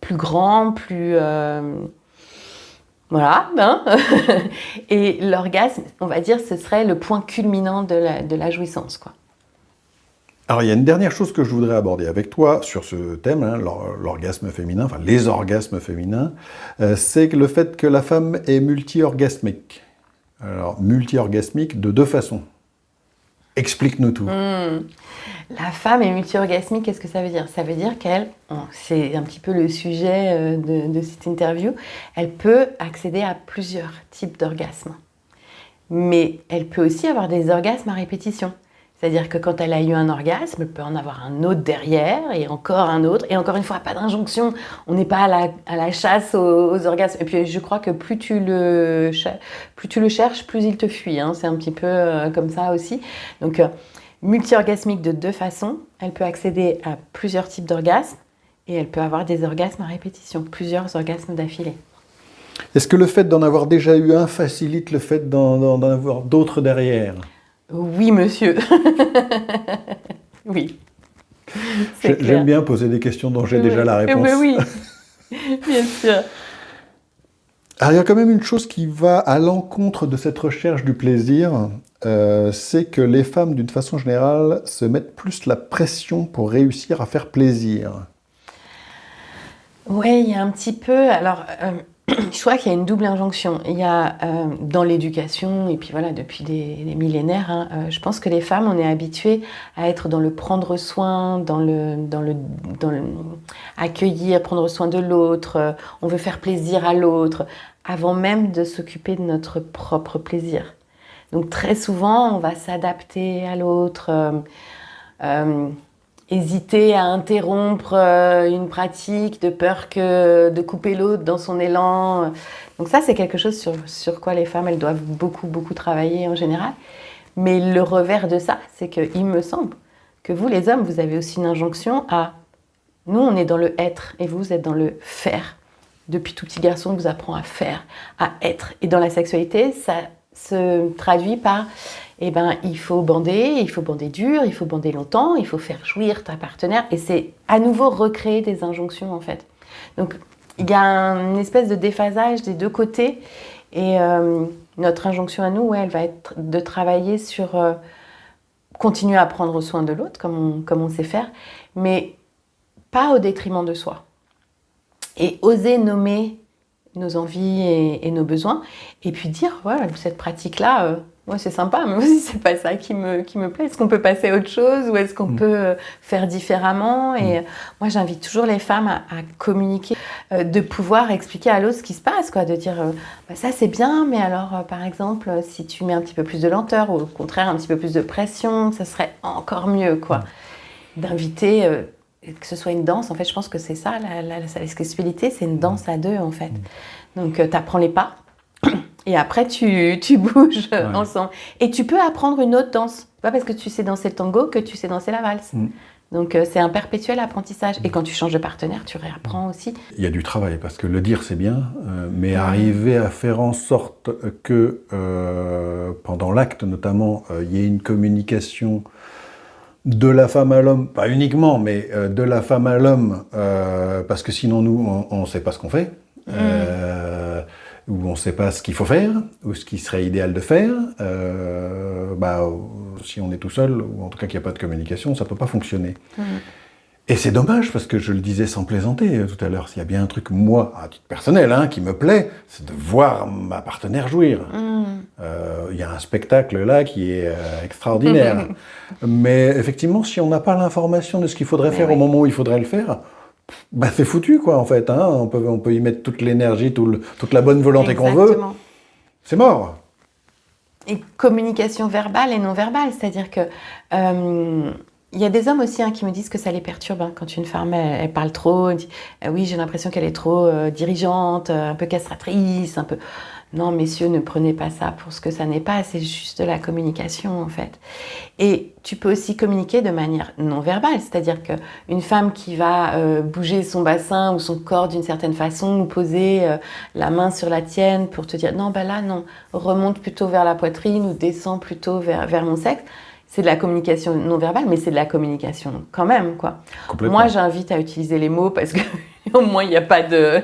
plus grand, plus... voilà. Hein. Et l'orgasme, on va dire, ce serait le point culminant de la jouissance, quoi. Alors, il y a une dernière chose que je voudrais aborder avec toi sur ce thème, hein, l'orgasme féminin, enfin les orgasmes féminins, c'est que le fait que la femme est multi-orgasmique. Alors, multi-orgasmique de deux façons. Explique-nous tout. La femme est multi-orgasmique, qu'est-ce que ça veut dire? Ça veut dire qu'elle, c'est un petit peu le sujet de cette interview, elle peut accéder à plusieurs types d'orgasmes. Mais elle peut aussi avoir des orgasmes à répétition. C'est-à-dire que quand elle a eu un orgasme, elle peut en avoir un autre derrière, et encore un autre, et encore une fois, pas d'injonction. On n'est pas à la chasse aux orgasmes. Et puis je crois que plus tu le cherches, plus il te fuit. Hein. C'est un petit peu comme ça aussi. Donc, multi-orgasmique de deux façons. Elle peut accéder à plusieurs types d'orgasmes, et elle peut avoir des orgasmes à répétition, plusieurs orgasmes d'affilée. Est-ce que le fait d'en avoir déjà eu un facilite le fait d'en avoir d'autres derrière? Oui, monsieur. Oui. J'aime bien poser des questions dont j'ai déjà la réponse. Oui, bien sûr. Alors, il y a quand même une chose qui va à l'encontre de cette recherche du plaisir, c'est que les femmes, d'une façon générale, se mettent plus la pression pour réussir à faire plaisir. Oui, il y a un petit peu. Alors, je crois qu'il y a une double injonction. Il y a dans l'éducation, et puis voilà, depuis des millénaires, hein, je pense que les femmes, on est habituées à être dans le prendre soin, dans le accueillir, prendre soin de l'autre. On veut faire plaisir à l'autre, avant même de s'occuper de notre propre plaisir. Donc très souvent, on va s'adapter à l'autre. Hésiter à interrompre une pratique de peur de couper l'autre dans son élan. Donc ça, c'est quelque chose sur quoi les femmes, elles doivent beaucoup, beaucoup travailler en général. Mais le revers de ça, c'est qu'il me semble que vous, les hommes, vous avez aussi une injonction à... Nous, on est dans le être et vous êtes dans le faire. Depuis tout petit garçon, on vous apprend à faire, à être. Et dans la sexualité, ça se traduit par... Eh ben, il faut bander dur, il faut bander longtemps, il faut faire jouir ta partenaire. Et c'est à nouveau recréer des injonctions, en fait. Donc, il y a une espèce de déphasage des deux côtés. Et notre injonction à nous, ouais, elle va être de travailler sur continuer à prendre soin de l'autre, comme on sait faire, mais pas au détriment de soi. Et oser nommer nos envies et nos besoins. Et puis dire, voilà, cette pratique-là... Moi, c'est sympa, mais aussi, c'est pas ça qui me plaît. Est-ce qu'on peut passer à autre chose ou est-ce qu'on peut faire différemment? Et moi, j'invite toujours les femmes à communiquer, de pouvoir expliquer à l'autre ce qui se passe, quoi, de dire bah, ça, c'est bien, mais alors, par exemple, si tu mets un petit peu plus de lenteur ou au contraire un petit peu plus de pression, ça serait encore mieux, quoi. D'inviter, que ce soit une danse, en fait, je pense que c'est ça, la sexualité, c'est une danse à deux, en fait. Donc, tu apprends les pas. Et après, tu bouges ensemble. Et tu peux apprendre une autre danse. Pas parce que tu sais danser le tango que tu sais danser la valse. Donc, c'est un perpétuel apprentissage. Et quand tu changes de partenaire, tu réapprends aussi. Il y a du travail, parce que le dire, c'est bien, mais arriver à faire en sorte que, pendant l'acte notamment, il y ait une communication de la femme à l'homme, pas uniquement, mais de la femme à l'homme, parce que sinon, nous, on ne sait pas ce qu'on fait. Où on ne sait pas ce qu'il faut faire, ou ce qui serait idéal de faire, si on est tout seul, ou en tout cas qu'il n'y a pas de communication, ça ne peut pas fonctionner. Et c'est dommage, parce que je le disais sans plaisanter tout à l'heure, s'il y a bien un truc, moi, à titre personnel, qui me plaît, c'est de voir ma partenaire jouir. Y a un spectacle là qui est extraordinaire. Mais effectivement, si on n'a pas l'information de ce qu'il faudrait faire au moment où il faudrait le faire, bah, c'est foutu, quoi, en fait. On peut y mettre toute l'énergie, toute la bonne volonté qu'on veut. C'est mort. Et communication verbale et non verbale. C'est-à-dire que il y a des hommes aussi qui me disent que ça les perturbe. Quand une femme, elle parle trop, elle dit oui, j'ai l'impression qu'elle est trop dirigeante, un peu castratrice, un peu... Non, messieurs, ne prenez pas ça pour ce que ça n'est pas, c'est juste de la communication, en fait. Et tu peux aussi communiquer de manière non verbale, c'est-à-dire qu'une femme qui va bouger son bassin ou son corps d'une certaine façon, ou poser la main sur la tienne pour te dire non, bah là, non, remonte plutôt vers la poitrine ou descends plutôt vers mon sexe. C'est de la communication non verbale, mais c'est de la communication quand même, quoi. Moi, j'invite à utiliser les mots parce qu'au moins, il n'y a pas de...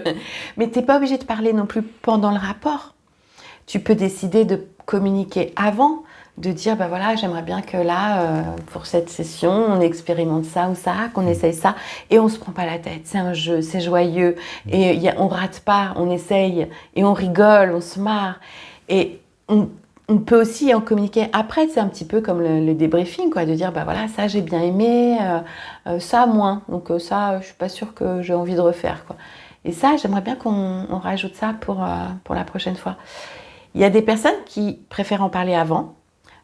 Mais tu n'es pas obligé de parler non plus pendant le rapport. Tu peux décider de communiquer avant, de dire, bah voilà, j'aimerais bien que là, pour cette session, on expérimente ça ou ça, qu'on essaye ça, et on se prend pas la tête. C'est un jeu, c'est joyeux, et on rate pas, on essaye, et on rigole, on se marre. Et on peut aussi en communiquer après, c'est un petit peu comme le débriefing, quoi, de dire, bah voilà, ça j'ai bien aimé, ça moins, donc ça, je suis pas sûre que j'ai envie de refaire, quoi. Et ça, j'aimerais bien qu'on rajoute ça pour la prochaine fois. Il y a des personnes qui préfèrent en parler avant,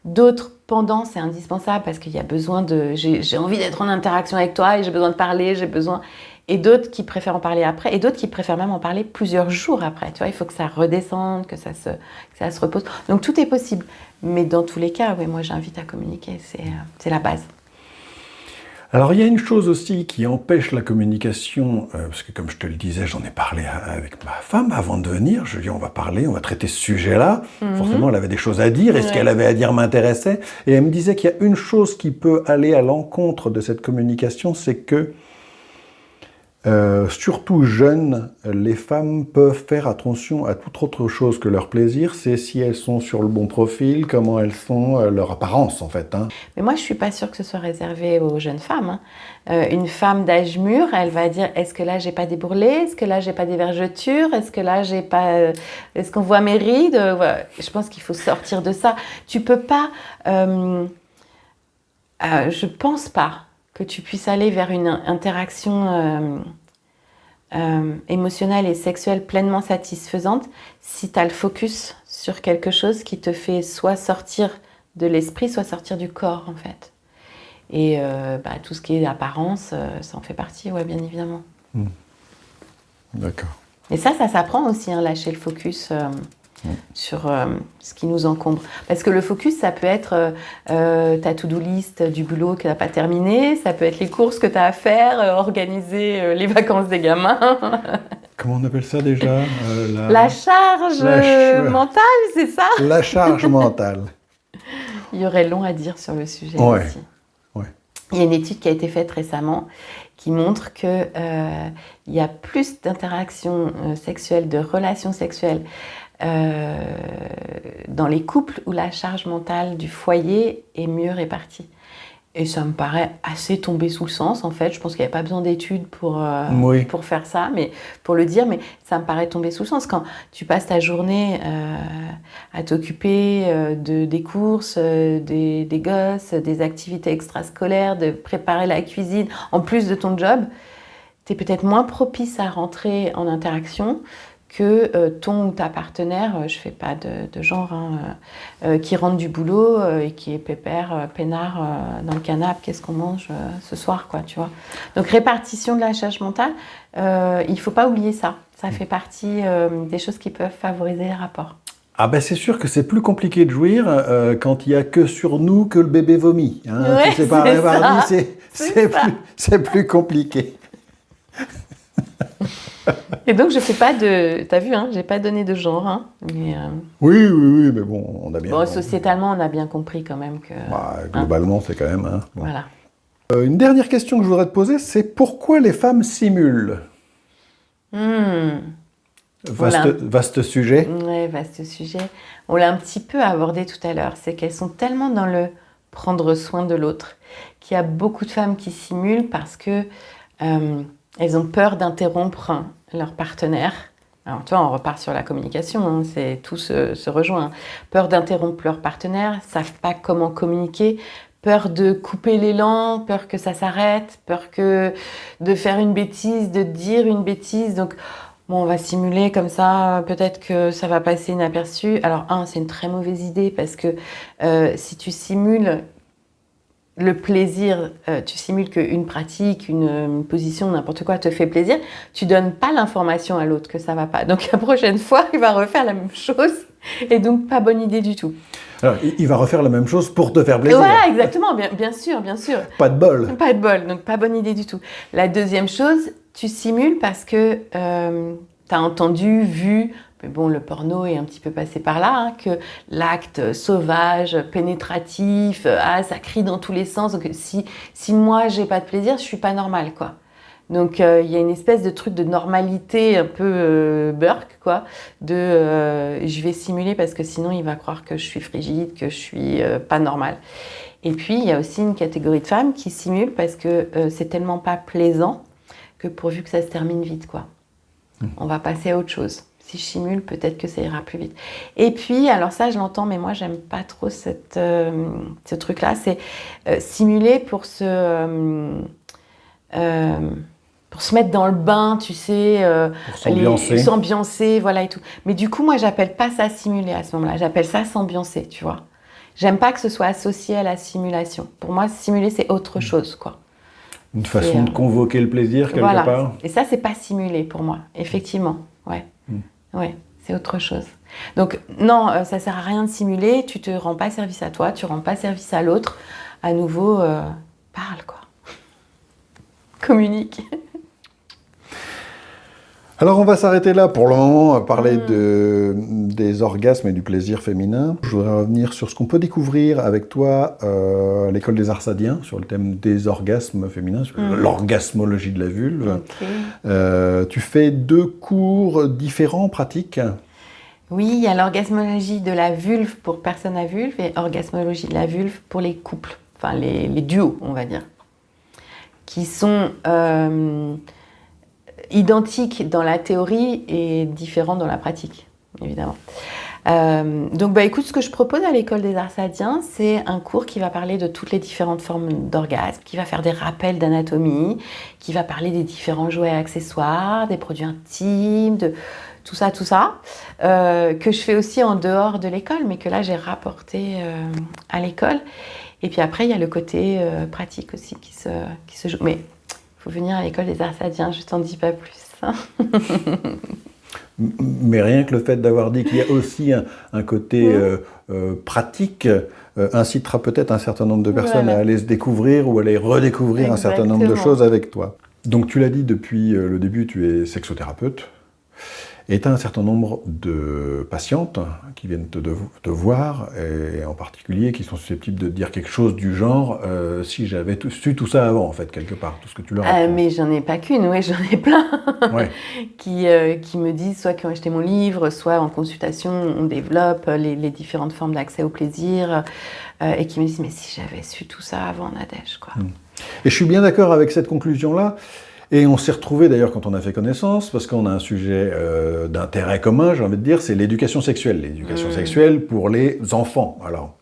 d'autres pendant, c'est indispensable parce qu'il y a besoin de... J'ai envie d'être en interaction avec toi et j'ai besoin de parler, j'ai besoin... Et d'autres qui préfèrent en parler après, et d'autres qui préfèrent même en parler plusieurs jours après. Tu vois, il faut que ça redescende, que ça se repose. Donc tout est possible. Mais dans tous les cas, oui, moi j'invite à communiquer, c'est la base. Alors, il y a une chose aussi qui empêche la communication, parce que comme je te le disais, j'en ai parlé avec ma femme avant de venir. Je lui ai dit, on va parler, on va traiter ce sujet-là. Forcément, elle avait des choses à dire, et ce qu'elle avait à dire m'intéressait. Et elle me disait qu'il y a une chose qui peut aller à l'encontre de cette communication, c'est que, surtout jeunes, les femmes peuvent faire attention à toute autre chose que leur plaisir. C'est si elles sont sur le bon profil, comment elles sont, leur apparence en fait. Hein. Mais moi, je suis pas sûre que ce soit réservé aux jeunes femmes. Hein. Une femme d'âge mûr, elle va dire, est-ce que là, j'ai pas des bourrelets? Est-ce que là, j'ai pas des vergetures? Est-ce que là, j'ai pas... est-ce qu'on voit mes rides? Voilà. Je pense qu'il faut sortir de ça. Tu peux pas... je pense pas que tu puisses aller vers une interaction émotionnelle et sexuelle pleinement satisfaisante si tu as le focus sur quelque chose qui te fait soit sortir de l'esprit, soit sortir du corps, en fait. Et tout ce qui est apparence, ça en fait partie, ouais, bien évidemment. D'accord. Et ça s'apprend aussi, hein, lâcher le focus sur ce qui nous encombre. Parce que le focus, ça peut être ta to-do list du boulot que tu n'as pas terminé, ça peut être les courses que tu as à faire, organiser les vacances des gamins. Comment on appelle ça déjà La charge mentale, c'est ça? La charge mentale. Il y aurait long à dire sur le sujet aussi. Ouais. Il y a une étude qui a été faite récemment qui montre qu'il y a plus d'interactions sexuelles, de relations sexuelles dans les couples où la charge mentale du foyer est mieux répartie. Et ça me paraît assez tombé sous le sens, en fait. Je pense qu'il n'y avait pas besoin d'études pour faire ça, mais pour le dire, mais ça me paraît tomber sous le sens. Quand tu passes ta journée à t'occuper des courses, des gosses, des activités extrascolaires, de préparer la cuisine, en plus de ton job, tu es peut-être moins propice à rentrer en interaction que ton ou ta partenaire, je fais pas de genre, hein, qui rentre du boulot et qui est peinard dans le canapé, qu'est-ce qu'on mange ce soir, quoi, tu vois. Donc répartition de la charge mentale, il faut pas oublier ça. Ça fait partie des choses qui peuvent favoriser les rapports. Ah ben c'est sûr que c'est plus compliqué de jouir quand il n'y a que sur nous que le bébé vomit. Hein. Ouais, si c'est pas réparti, c'est plus compliqué. Et donc je fais pas de... T'as vu, hein, j'ai pas donné de genre. Hein, mais, Oui, mais bon, on a bien... Bon, sociétalement, on a bien compris quand même que... globalement, c'est quand même... Hein, bon. Voilà. Une dernière question que je voudrais te poser, c'est pourquoi les femmes simulent? Vaste sujet. Oui, vaste sujet. On l'a un petit peu abordé tout à l'heure. C'est qu'elles sont tellement dans le prendre soin de l'autre qu'il y a beaucoup de femmes qui simulent parce que elles ont peur d'interrompre leur partenaire. Alors, tu vois, on repart sur la communication, hein, c'est tout se rejoint. Peur d'interrompre leur partenaire, savent pas comment communiquer, peur de couper l'élan, peur que ça s'arrête, peur de faire une bêtise, de dire une bêtise. Donc, bon, on va simuler comme ça, peut-être que ça va passer inaperçu. Alors, c'est une très mauvaise idée parce que si tu simules le plaisir, tu simules qu'une pratique, une position, n'importe quoi te fait plaisir, tu donnes pas l'information à l'autre que ça va pas. Donc la prochaine fois, il va refaire la même chose et donc pas bonne idée du tout. Alors, il va refaire la même chose pour te faire plaisir. Voilà, exactement, bien sûr. Pas de bol. Pas de bol, donc pas bonne idée du tout. La deuxième chose, tu simules parce que tu as entendu, vu... Mais bon, le porno est un petit peu passé par là, hein, que l'acte sauvage, pénétratif, ça crie dans tous les sens. Donc si moi, j'ai pas de plaisir, je suis pas normale, quoi. Donc il y a une espèce de truc de normalité un peu Burke, quoi, je vais simuler parce que sinon il va croire que je suis frigide, que je suis pas normale. Et puis il y a aussi une catégorie de femmes qui simulent parce que c'est tellement pas plaisant que pourvu que ça se termine vite, quoi. On va passer à autre chose. Si je simule, peut-être que ça ira plus vite. Et puis, alors ça, je l'entends, mais moi, j'aime pas trop ce truc-là. C'est simuler pour se mettre dans le bain, tu sais, pour s'ambiancer, voilà et tout. Mais du coup, moi, j'appelle pas ça simuler à ce moment-là. J'appelle ça s'ambiancer, tu vois. J'aime pas que ce soit associé à la simulation. Pour moi, simuler, c'est autre chose, quoi. Une façon de convoquer le plaisir, quelque part. Et ça, c'est pas simuler pour moi, effectivement. Ouais. Ouais, c'est autre chose. Donc, non, ça sert à rien de simuler. Tu te rends pas service à toi, tu rends pas service à l'autre. À nouveau, parle, quoi. Communique. Alors, on va s'arrêter là pour le moment, à parler des orgasmes et du plaisir féminin. Je voudrais revenir sur ce qu'on peut découvrir avec toi à l'école des Arsadiens, sur le thème des orgasmes féminins, sur l'orgasmologie de la vulve. Okay. Tu fais 2 cours différents, pratiques. Oui, il y a l'orgasmologie de la vulve pour personnes à vulve et orgasmologie de la vulve pour les couples, enfin les duos, on va dire, qui sont identiques dans la théorie et différents dans la pratique, évidemment. Donc, écoute, ce que je propose à l'école des Arsadiens, c'est un cours qui va parler de toutes les différentes formes d'orgasme, qui va faire des rappels d'anatomie, qui va parler des différents jouets et accessoires, des produits intimes, de tout ça, que je fais aussi en dehors de l'école, mais que là, j'ai rapporté à l'école. Et puis après, il y a le côté pratique aussi qui se joue. Mais il faut venir à l'école des Arsadiens, je t'en dis pas plus. Mais rien que le fait d'avoir dit qu'il y a aussi un côté pratique incitera peut-être un certain nombre de personnes à aller se découvrir ou à aller redécouvrir un certain nombre de choses avec toi. Donc tu l'as dit depuis le début, tu es sexothérapeute. Et tu as un certain nombre de patientes qui viennent te voir, et en particulier qui sont susceptibles de dire quelque chose du genre si j'avais su tout ça avant, en fait, quelque part, tout ce que tu leur apprends. Mais j'en ai pas qu'une, oui, j'en ai plein ouais. qui me disent, soit qui ont acheté mon livre, soit en consultation, on développe les différentes formes d'accès au plaisir, et qui me disent, mais si j'avais su tout ça avant, Nadège, quoi. Et je suis bien d'accord avec cette conclusion-là. Et on s'est retrouvés d'ailleurs quand on a fait connaissance, parce qu'on a un sujet d'intérêt commun, j'ai envie de dire, c'est l'éducation sexuelle. L'éducation sexuelle pour les enfants. Alors,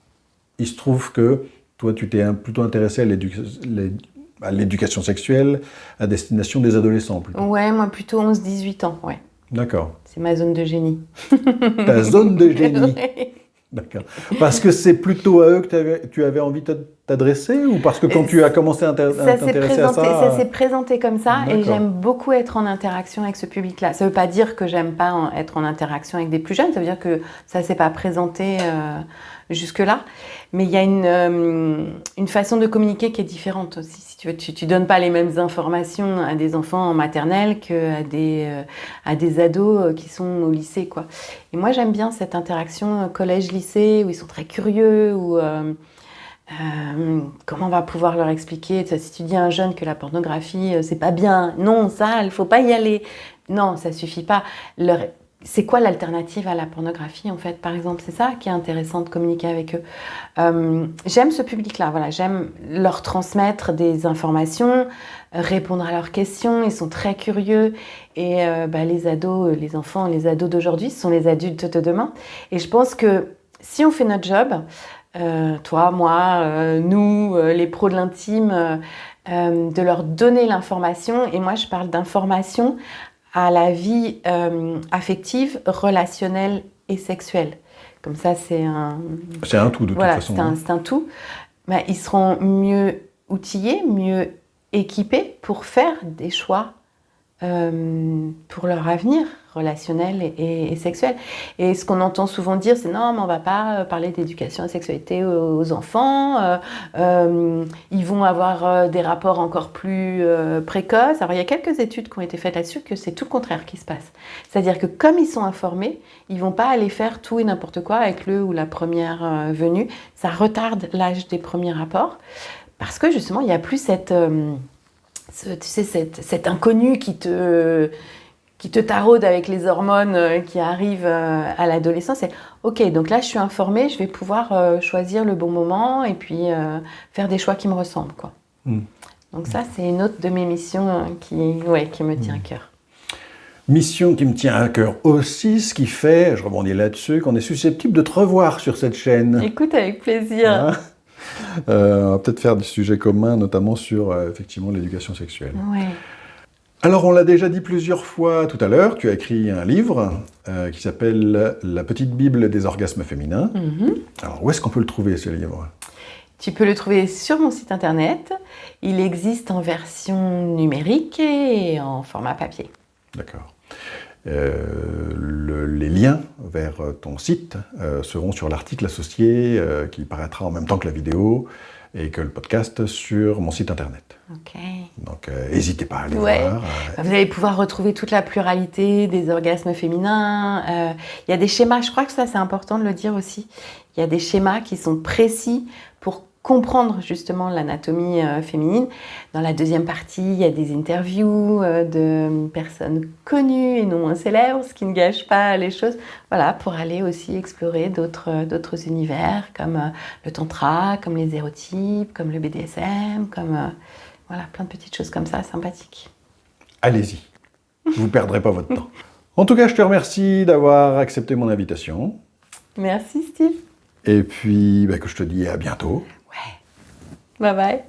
il se trouve que toi, tu t'es plutôt intéressé à l'éducation sexuelle à destination des adolescents, plutôt. Ouais, moi plutôt 11-18 ans, ouais. D'accord. C'est ma zone de génie. Ta zone de génie. D'accord. Parce que c'est plutôt à eux que tu avais envie de t'adresser, ou parce que quand tu as commencé à t'intéresser à ça... Ça s'est présenté comme ça, et j'aime beaucoup être en interaction avec ce public-là. Ça ne veut pas dire que j'aime pas être en interaction avec des plus jeunes, ça veut dire que ça ne s'est pas présenté jusque-là. Mais il y a une façon de communiquer qui est différente aussi. Si tu veux, tu donnes pas les mêmes informations à des enfants en maternelle qu'à des ados qui sont au lycée, quoi. Et moi, j'aime bien cette interaction collège-lycée où ils sont très curieux, où comment on va pouvoir leur expliquer, si tu dis à un jeune que la pornographie c'est pas bien, non, ça, il faut pas y aller. Non, ça suffit pas. C'est quoi l'alternative à la pornographie, en fait, par exemple? C'est ça qui est intéressant de communiquer avec eux. J'aime ce public-là, voilà, j'aime leur transmettre des informations, répondre à leurs questions, ils sont très curieux. Et les ados, les enfants, les ados d'aujourd'hui, ce sont les adultes de demain. Et je pense que si on fait notre job, toi, moi, nous, les pros de l'intime, de leur donner l'information, et moi je parle d'information à la vie affective, relationnelle et sexuelle. Comme ça, c'est un... C'est un tout, de toute façon. C'est un tout. Ils seront mieux outillés, mieux équipés pour faire des choix pour leur avenir relationnel et sexuel. Et ce qu'on entend souvent dire, c'est non, mais on ne va pas parler d'éducation à la sexualité aux enfants, ils vont avoir des rapports encore plus précoces. Alors il y a quelques études qui ont été faites là-dessus que c'est tout le contraire qui se passe. C'est-à-dire que comme ils sont informés, ils ne vont pas aller faire tout et n'importe quoi avec le ou la première venue. Ça retarde l'âge des premiers rapports parce que justement il n'y a plus tu sais, cet inconnu qui te taraude avec les hormones qui arrivent à l'adolescence. Et, ok, donc là, je suis informée, je vais pouvoir choisir le bon moment et puis faire des choix qui me ressemblent, quoi. Donc ça, c'est une autre de mes missions qui me tient à cœur. Mission qui me tient à cœur aussi, ce qui fait, je rebondis là-dessus, qu'on est susceptible de te revoir sur cette chaîne. Écoute, avec plaisir. Hein, on va peut-être faire des sujets communs, notamment sur effectivement l'éducation sexuelle. Ouais. Alors, on l'a déjà dit plusieurs fois tout à l'heure, tu as écrit un livre qui s'appelle « La petite Bible des orgasmes féminins ». Alors, où est-ce qu'on peut le trouver, ce livre ? Tu peux le trouver sur mon site internet. Il existe en version numérique et en format papier. D'accord. Les liens vers ton site seront sur l'article associé qui paraîtra en même temps que la vidéo et que le podcast sur mon site internet. Ok. Donc, n'hésitez pas à aller voir. voir. Vous allez pouvoir retrouver toute la pluralité des orgasmes féminins. Il y a des schémas, je crois que ça c'est important de le dire aussi. Il y a des schémas qui sont précis pour comprendre justement l'anatomie féminine. Dans la deuxième partie, il y a des interviews de personnes connues et non moins célèbres, ce qui ne gâche pas les choses. Voilà, pour aller aussi explorer d'autres univers comme le tantra, comme les érotypes, comme le BDSM, comme voilà, plein de petites choses comme ça, sympathiques. Allez-y, vous ne perdrez pas votre temps. En tout cas, je te remercie d'avoir accepté mon invitation. Merci Steve. Et puis, que je te dis à bientôt. Ouais. Bye bye.